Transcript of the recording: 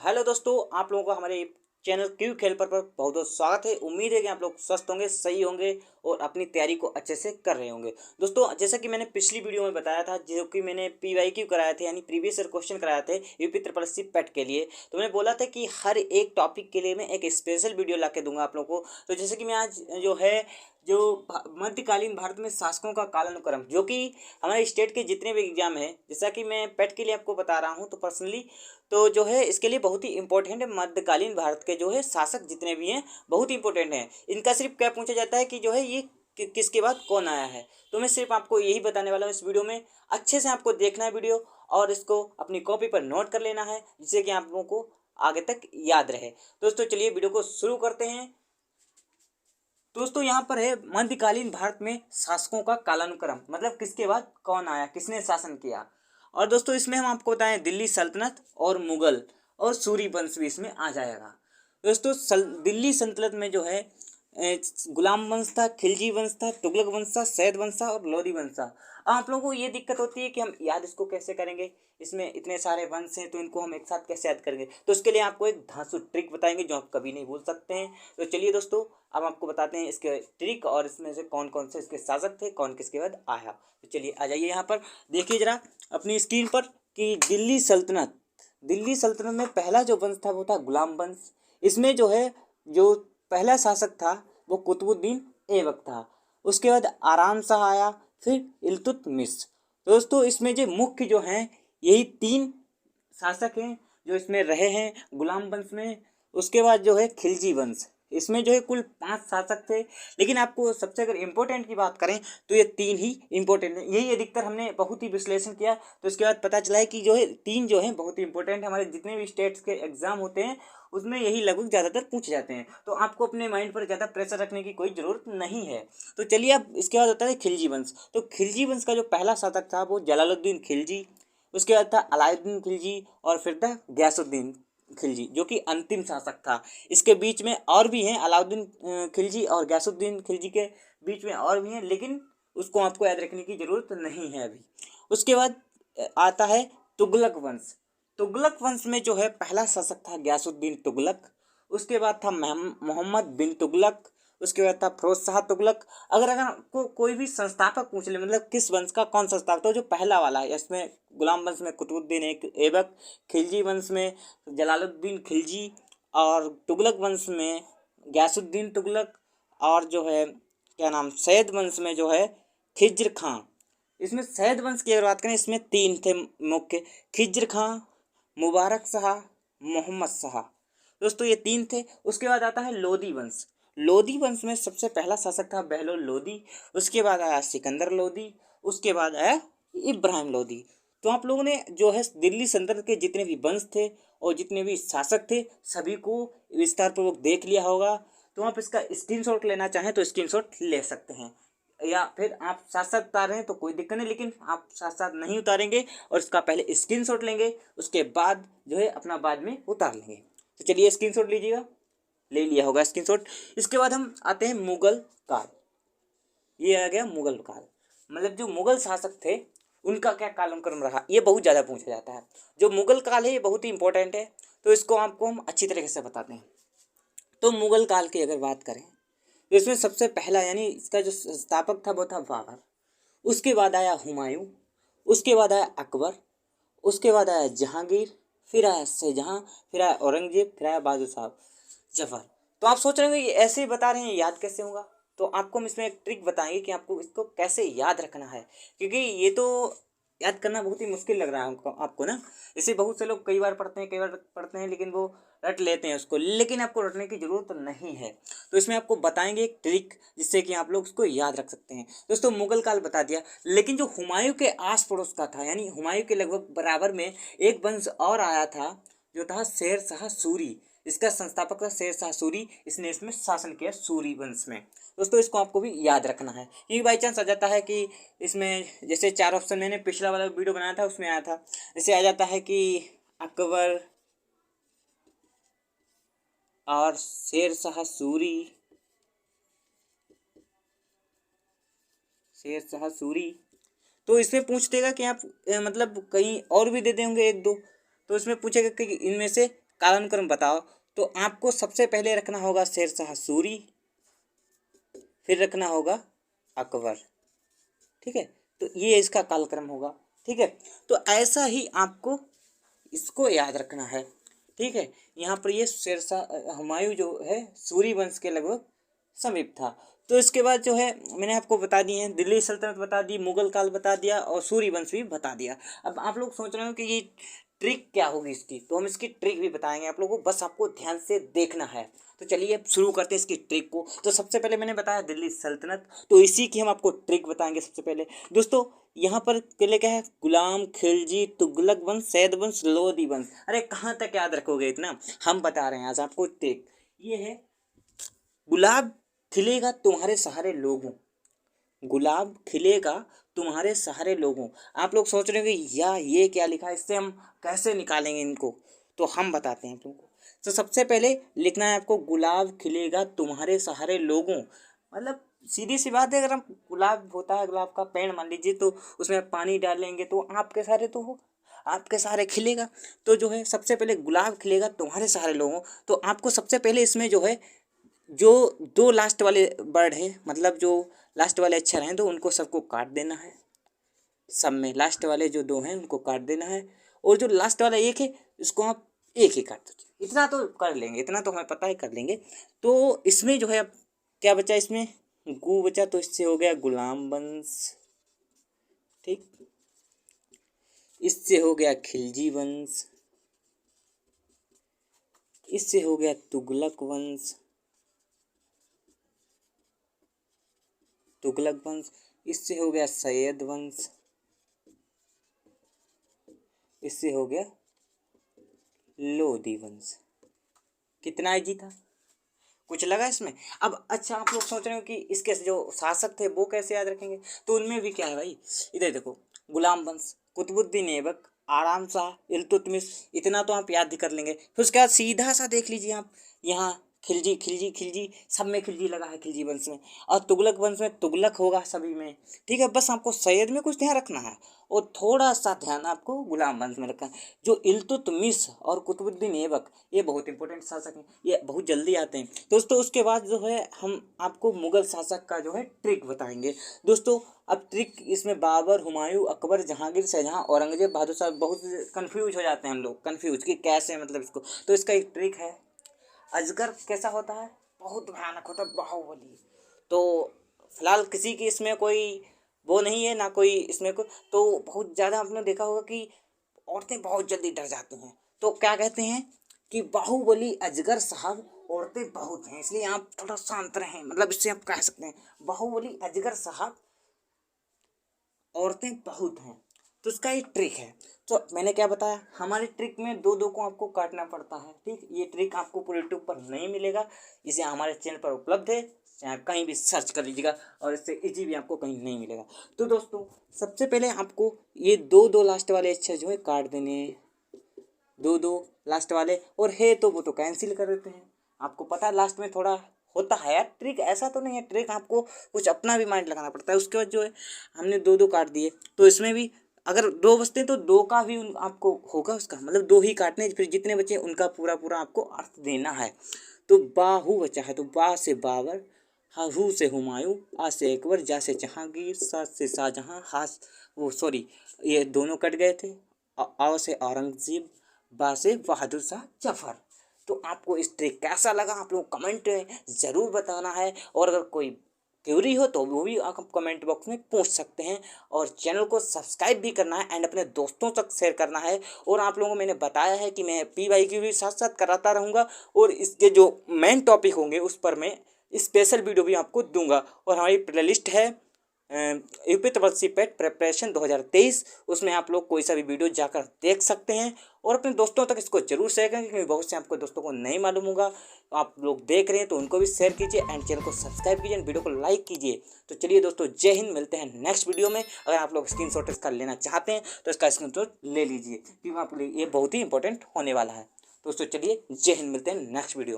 Hello दोस्तों, आप लोगों का हमारे चैनल क्यू खेल पर बहुत बहुत स्वागत है। उम्मीद है कि आप लोग स्वस्थ होंगे, सही होंगे और अपनी तैयारी को अच्छे से कर रहे होंगे। दोस्तों, जैसा कि मैंने पिछली वीडियो में बताया था, जो कि मैंने PYQ कराए थे यानी प्रीवियस ईयर क्वेश्चन कराए थे यूपी ट्रिपल एससी पेट के लिए, तो मैंने बोला था कि हर एक टॉपिक के लिए मैं एक स्पेशल वीडियो ला के दूंगा आप लोगों को। तो जैसे कि मैं आज जो है जो मध्यकालीन भारत में शासकों का कालानुक्रम, जो कि हमारे स्टेट के जितने भी एग्जाम है, जैसा कि मैं पेट के लिए आपको बता रहा हूँ तो पर्सनली तो जो है इसके लिए बहुत ही इंपॉर्टेंट है। मध्यकालीन भारत के जो है शासक जितने भी हैं बहुत ही इंपॉर्टेंट हैं। इनका सिर्फ क्या पूछा जाता है कि जो है ये किसके बाद कौन आया है। तो मैं सिर्फ आपको यही बताने वाला हूँ इस वीडियो में। अच्छे से आपको देखना है वीडियो और इसको अपनी कॉपी पर नोट कर लेना है, जिससे कि आप लोगों को आगे तक याद रहे। दोस्तों चलिए वीडियो को शुरू करते हैं। दोस्तों यहाँ पर है मध्यकालीन भारत में शासकों का कालानुक्रम, मतलब किसके बाद कौन आया, किसने शासन किया। और दोस्तों इसमें हम आपको बताएं दिल्ली सल्तनत और मुगल और सूरी वंश भी इसमें आ जाएगा। दोस्तों दिल्ली सल्तनत में जो है गुलाम वंश था, खिलजी वंश था, तुगलक वंश था, सैद वंश था और लोधी वंश था। अब आप लोगों को ये दिक्कत होती है कि हम याद इसको कैसे करेंगे, इसमें इतने सारे वंश हैं तो इनको हम एक साथ कैसे याद करेंगे। तो उसके लिए आपको एक धांसू ट्रिक बताएंगे जो आप कभी नहीं भूल सकते हैं। तो चलिए दोस्तों, अब आपको बताते हैं इसके ट्रिक और इसमें से कौन कौन से इसके शासक थे, कौन किसके बाद आया। तो चलिए आ जाइए यहाँ पर, देखिए जरा अपनी स्क्रीन पर कि दिल्ली सल्तनत में पहला जो वंश था वो था गुलाम वंश। इसमें जो है जो पहला शासक था वो कुतुबुद्दीन ऐबक था। उसके बाद आराम शाह आया, फिर इल्तुतमिश। दोस्तों इसमें जो मुख्य जो हैं यही तीन शासक हैं जो इसमें रहे हैं गुलाम वंश में। उसके बाद जो है खिलजी वंश, इसमें जो है कुल 5 शासक थे, लेकिन आपको सबसे अगर इम्पोर्टेंट की बात करें तो ये 3 ही इम्पोर्टेंट है। यही अधिकतर हमने बहुत ही विश्लेषण किया तो इसके बाद पता चला है कि जो है 3 जो है बहुत ही इंपॉर्टेंट है। हमारे जितने भी स्टेट्स के एग्जाम होते हैं उसमें यही लगभग ज़्यादातर पूछे जाते हैं, तो आपको अपने माइंड पर ज़्यादा प्रेशर रखने की कोई ज़रूरत नहीं है। तो चलिए अब इसके बाद होता है खिलजी वंश। तो खिलजी वंश का जो पहला शासक था वो जलालुद्दीन खिलजी। उसके बाद था अलाउद्दीन खिलजी और फिर था गयासुद्दीन खिलजी, जो कि अंतिम शासक था। इसके बीच में और भी हैं, अलाउद्दीन खिलजी और गयासुद्दीन खिलजी के बीच में और भी हैं, लेकिन उसको आपको याद रखने की ज़रूरत नहीं है अभी। उसके बाद आता है तुगलक वंश। तुगलक वंश में जो है पहला शासक था गयासुद्दीन तुगलक। उसके बाद था मोहम्मद बिन तुगलक। उसके बाद था फिरोज शाह तुगलक। अगर आपको कोई भी संस्थापक पूछ ले, मतलब किस वंश का कौन संस्थापक, तो जो पहला वाला है इसमें गुलाम वंश में कुतुबुद्दीन ऐबक, खिलजी वंश में जलालुद्दीन खिलजी और तुगलक वंश में गयासुद्दीन तुगलक और जो है क्या नाम सैद वंश में जो है खिज्र खां। इसमें सैद वंश की अगर बात करें इसमें 3 थे मुख्य, खिज्र खां, मुबारक शाह, मोहम्मद शाह। दोस्तों ये 3 थे। उसके बाद आता है लोधी वंश। लोधी वंश में सबसे पहला शासक था बहलोल लोधी। उसके बाद आया सिकंदर लोधी। उसके बाद आया इब्राहिम लोधी। तो आप लोगों ने जो है दिल्ली सल्तनत के जितने भी वंश थे और जितने भी शासक थे सभी को विस्तारपूर्वक देख लिया होगा। तो आप इसका स्क्रीनशॉट लेना चाहें तो स्क्रीनशॉट ले सकते हैं, या फिर आप साथ साथ उतारें तो कोई दिक्कत नहीं, लेकिन आप साथ साथ नहीं उतारेंगे और इसका पहले स्क्रीनशॉट लेंगे, उसके बाद जो है अपना बाद में उतार लेंगे। तो चलिए स्क्रीनशॉट लीजिएगा, ले लिया होगा स्क्रीनशॉट। इसके बाद हम आते हैं मुगल काल। ये आ गया मुगल काल, मतलब जो मुगल शासक थे उनका क्या कालानुक्रम रहा, ये बहुत ज़्यादा पूछा जाता है। जो मुगल काल है ये बहुत ही इंपॉर्टेंट है, तो इसको आपको हम अच्छी तरीके से बताते हैं। तो मुगल काल की अगर बात करें तो इसमें सबसे पहला यानी इसका जो संस्थापक था वो था बाबर। उसके बाद आया हुमायूं। उसके बाद आया अकबर। उसके बाद आया जहांगीर। फिर आया शाहजहां। फिर आया औरंगजेब। फिर आया बहादुर साहब जफर। तो आप सोच रहे होंगे ये ऐसे ही बता रहे हैं, याद कैसे होगा। तो आपको हम इसमें एक ट्रिक बताएंगे कि आपको इसको कैसे याद रखना है, क्योंकि ये तो याद करना बहुत ही मुश्किल लग रहा है आपको ना। जैसे बहुत से लोग कई बार पढ़ते हैं लेकिन वो रट लेते हैं उसको, लेकिन आपको रटने की ज़रूरत नहीं है। तो इसमें आपको बताएंगे एक ट्रिक जिससे कि आप लोग उसको याद रख सकते हैं। दोस्तों मुगल काल बता दिया, लेकिन जो हुमायूं के आस पड़ोस का था यानी हुमायूं के लगभग बराबर में एक वंश और आया था जो था शेर शाह सूरी। इसका संस्थापक था शेर शाह सूरी। इसने इसमें शासन किया सूरी वंश में। दोस्तों इसको आपको भी याद रखना है, क्योंकि बाई चांस आ जाता है कि इसमें जैसे 4 ऑप्शन मैंने पिछला वाला वीडियो बनाया था उसमें आया था, जैसे आ जाता है कि अकबर और शेर शाह सूरी, शेर शाह सूरी। तो इसमें पूछ देगा कि आप मतलब कहीं और भी दे देंगे 1-2, तो इसमें पूछेगा कि इनमें से कालानुक्रम बताओ, तो आपको सबसे पहले रखना होगा शेरशाह सूरी, फिर रखना होगा अकबर। ठीक है, तो ये इसका कालक्रम होगा। ठीक है, तो ऐसा ही आपको इसको याद रखना है। ठीक है, यहाँ पर ये शेरशाह हुमायूं जो है सूरी वंश के लगभग समीप था। तो इसके बाद जो है मैंने आपको बता दिए हैं, दिल्ली सल्तनत बता दी, मुगल काल बता दिया और सूरी वंश भी बता दिया। अब आप लोग सोच रहे हो कि ये ट्रिक क्या होगी इसकी, तो हम इसकी ट्रिक भी बताएंगे आप लोगों को, बस आपको ध्यान से देखना है। तो चलिए अब शुरू करते हैं इसकी ट्रिक को। तो सबसे पहले मैंने बताया दिल्ली सल्तनत, तो इसी की हम आपको ट्रिक बताएंगे सबसे पहले। दोस्तों यहाँ पर पहले क्या है, गुलाम, खिलजी, तुगलक वंश, सैद वंश, लोदी वंश। अरे कहाँ तक याद रखोगे इतना, हम बता रहे हैं आज आपको ट्रिक। ये है गुलाब खिलेगा तुम्हारे सहारे लोगों, गुलाब खिलेगा तुम्हारे सहारे लोगों। आप लोग सोच रहे हो कि या ये क्या लिखा है, इससे हम कैसे निकालेंगे इनको, तो हम बताते हैं आप लोगों को। तो सबसे पहले लिखना है आपको गुलाब खिलेगा तुम्हारे सहारे लोगों, मतलब सीधी सी बात है, अगर हम गुलाब होता है, गुलाब का पेड़ मान लीजिए, तो उसमें पानी डालेंगे तो आपके सहारे तो हो, आपके सहारे खिलेगा। तो जो है सबसे पहले गुलाब खिलेगा तुम्हारे सहारे लोगों, तो आपको सबसे पहले इसमें जो है जो दो लास्ट वाले वर्ड है, मतलब जो लास्ट वाले अक्षर हैं, तो उनको सबको काट देना है। सब में लास्ट वाले जो दो हैं उनको काट देना है, और जो लास्ट वाला एक है इसको आप एक ही काट दीजिए। इतना तो कर लेंगे, इतना तो हमें पता है कर लेंगे। तो इसमें जो है अब क्या बचा, इसमें गु बचा, तो इससे हो गया गुलाम वंश। ठीक, इससे हो गया खिलजी वंश, इससे हो गया तुगलक वंश, तुगलक वंश, इससे हो गया सैयद वंश, इससे हो गया लोधी वंश। कितना इजी था, कुछ लगा इसमें। अब अच्छा आप लोग सोच रहे हो कि इसके जो शासक थे वो कैसे याद रखेंगे, तो उनमें भी क्या है भाई, इधर देखो, गुलाम वंश, कुतुबुद्दीन ऐबक, आराम शाह, इल्तुतमिश, इतना तो आप याद ही कर लेंगे। फिर उसके बाद सीधा सा देख लीजिए आप, यहाँ खिलजी खिलजी खिलजी, सब में खिलजी लगा है खिलजी वंश में, और तुगलक वंश में तुगलक होगा सभी में। ठीक है, बस आपको सैयद में कुछ ध्यान रखना है, और थोड़ा सा ध्यान आपको गुलाम वंश में रखना है। जो इल्तुतमिश और कुतुबुद्दीन ऐबक, ये बहुत इंपॉर्टेंट शासक हैं, ये बहुत जल्दी आते हैं दोस्तों। उसके बाद जो है हम आपको मुगल शासक का जो है ट्रिक बताएंगे दोस्तों। अब ट्रिक इसमें बाबर, हुमायूं, अकबर, जहांगीर, शाहजहां, औरंगजेब, बहादुर शाह, बहुत कंफ्यूज हो जाते हैं हम लोग, कंफ्यूज कि कैसे मतलब इसको। तो इसका एक ट्रिक है, अजगर कैसा होता है, बहुत भयानक होता है, बाहुबली। तो फिलहाल किसी की इसमें कोई वो नहीं है ना, कोई इसमें को, तो बहुत ज़्यादा आपने देखा होगा कि औरतें बहुत जल्दी डर जाती हैं, तो क्या कहते हैं कि बाहुबली अजगर साहब, औरतें बहुत हैं, इसलिए आप थोड़ा शांत रहें, मतलब इससे आप कह सकते हैं बाहुबली अजगर साहब, औरतें बहुत हैं। तो इसका एक ट्रिक है, तो मैंने क्या बताया, हमारी ट्रिक में दो दो को आपको काटना पड़ता है। ठीक, ये ट्रिक आपको पूरे यूट्यूब पर नहीं मिलेगा, इसे हमारे चैनल पर उपलब्ध है, चाहे कहीं भी सर्च कर लीजिएगा, और इससे इजी भी आपको कहीं नहीं मिलेगा। तो दोस्तों सबसे पहले आपको ये दो दो लास्ट वाले अक्षर जो है काट देने, दो दो लास्ट वाले, और है तो वो तो कैंसिल कर देते हैं। आपको पता है लास्ट में थोड़ा होता है यार ट्रिक, ऐसा तो नहीं है, ट्रिक आपको कुछ अपना भी माइंड लगाना पड़ता है। उसके बाद जो है हमने दो दो काट दिए, तो इसमें भी अगर दो बचते तो दो का भी आपको होगा उसका, मतलब दो ही काटने, फिर जितने बचे उनका पूरा पूरा आपको अर्थ देना है। तो बाहू बचा है, तो बा से बाबर, हू से हुमायूं, आ से अकबर, जा से जहांगीर, सा से शाहजहां, हा वो सॉरी ये दोनों कट गए थे, आ से औरंगजेब, बा से बहादुर शाह जफर। तो आपको इस ट्रिक कैसा लगा आप लोग कमेंट में ज़रूर बताना है, और अगर कोई क्यूरी हो तो वो भी आप कमेंट बॉक्स में पूछ सकते हैं, और चैनल को सब्सक्राइब भी करना है एंड अपने दोस्तों तक शेयर करना है। और आप लोगों को मैंने बताया है कि मैं PYQ भी साथ साथ कराता रहूँगा, और इसके जो मेन टॉपिक होंगे उस पर मैं स्पेशल वीडियो भी आपको दूंगा। और हमारी प्लेलिस्ट है यूपी ट्रिपल पेट प्रिपरेशन 2023, उसमें आप लोग कोई सा भी वीडियो जाकर देख सकते हैं, और अपने दोस्तों तक इसको जरूर शेयर करें, क्योंकि बहुत से आपको दोस्तों को नहीं मालूम होगा। आप लोग देख रहे हैं तो उनको भी शेयर कीजिए, एंड चैनल को सब्सक्राइब कीजिए, वीडियो को लाइक कीजिए। तो चलिए दोस्तों, जय हिंद, मिलते हैं नेक्स्ट वीडियो में। अगर आप लोग स्क्रीनशॉट इसका लेना चाहते हैं तो इसका स्क्रीनशॉट ले लीजिए, क्योंकि आपके लिए ये बहुत ही इंपॉर्टेंट होने वाला है। दोस्तों चलिए, जय हिंद, मिलते हैं नेक्स्ट वीडियो।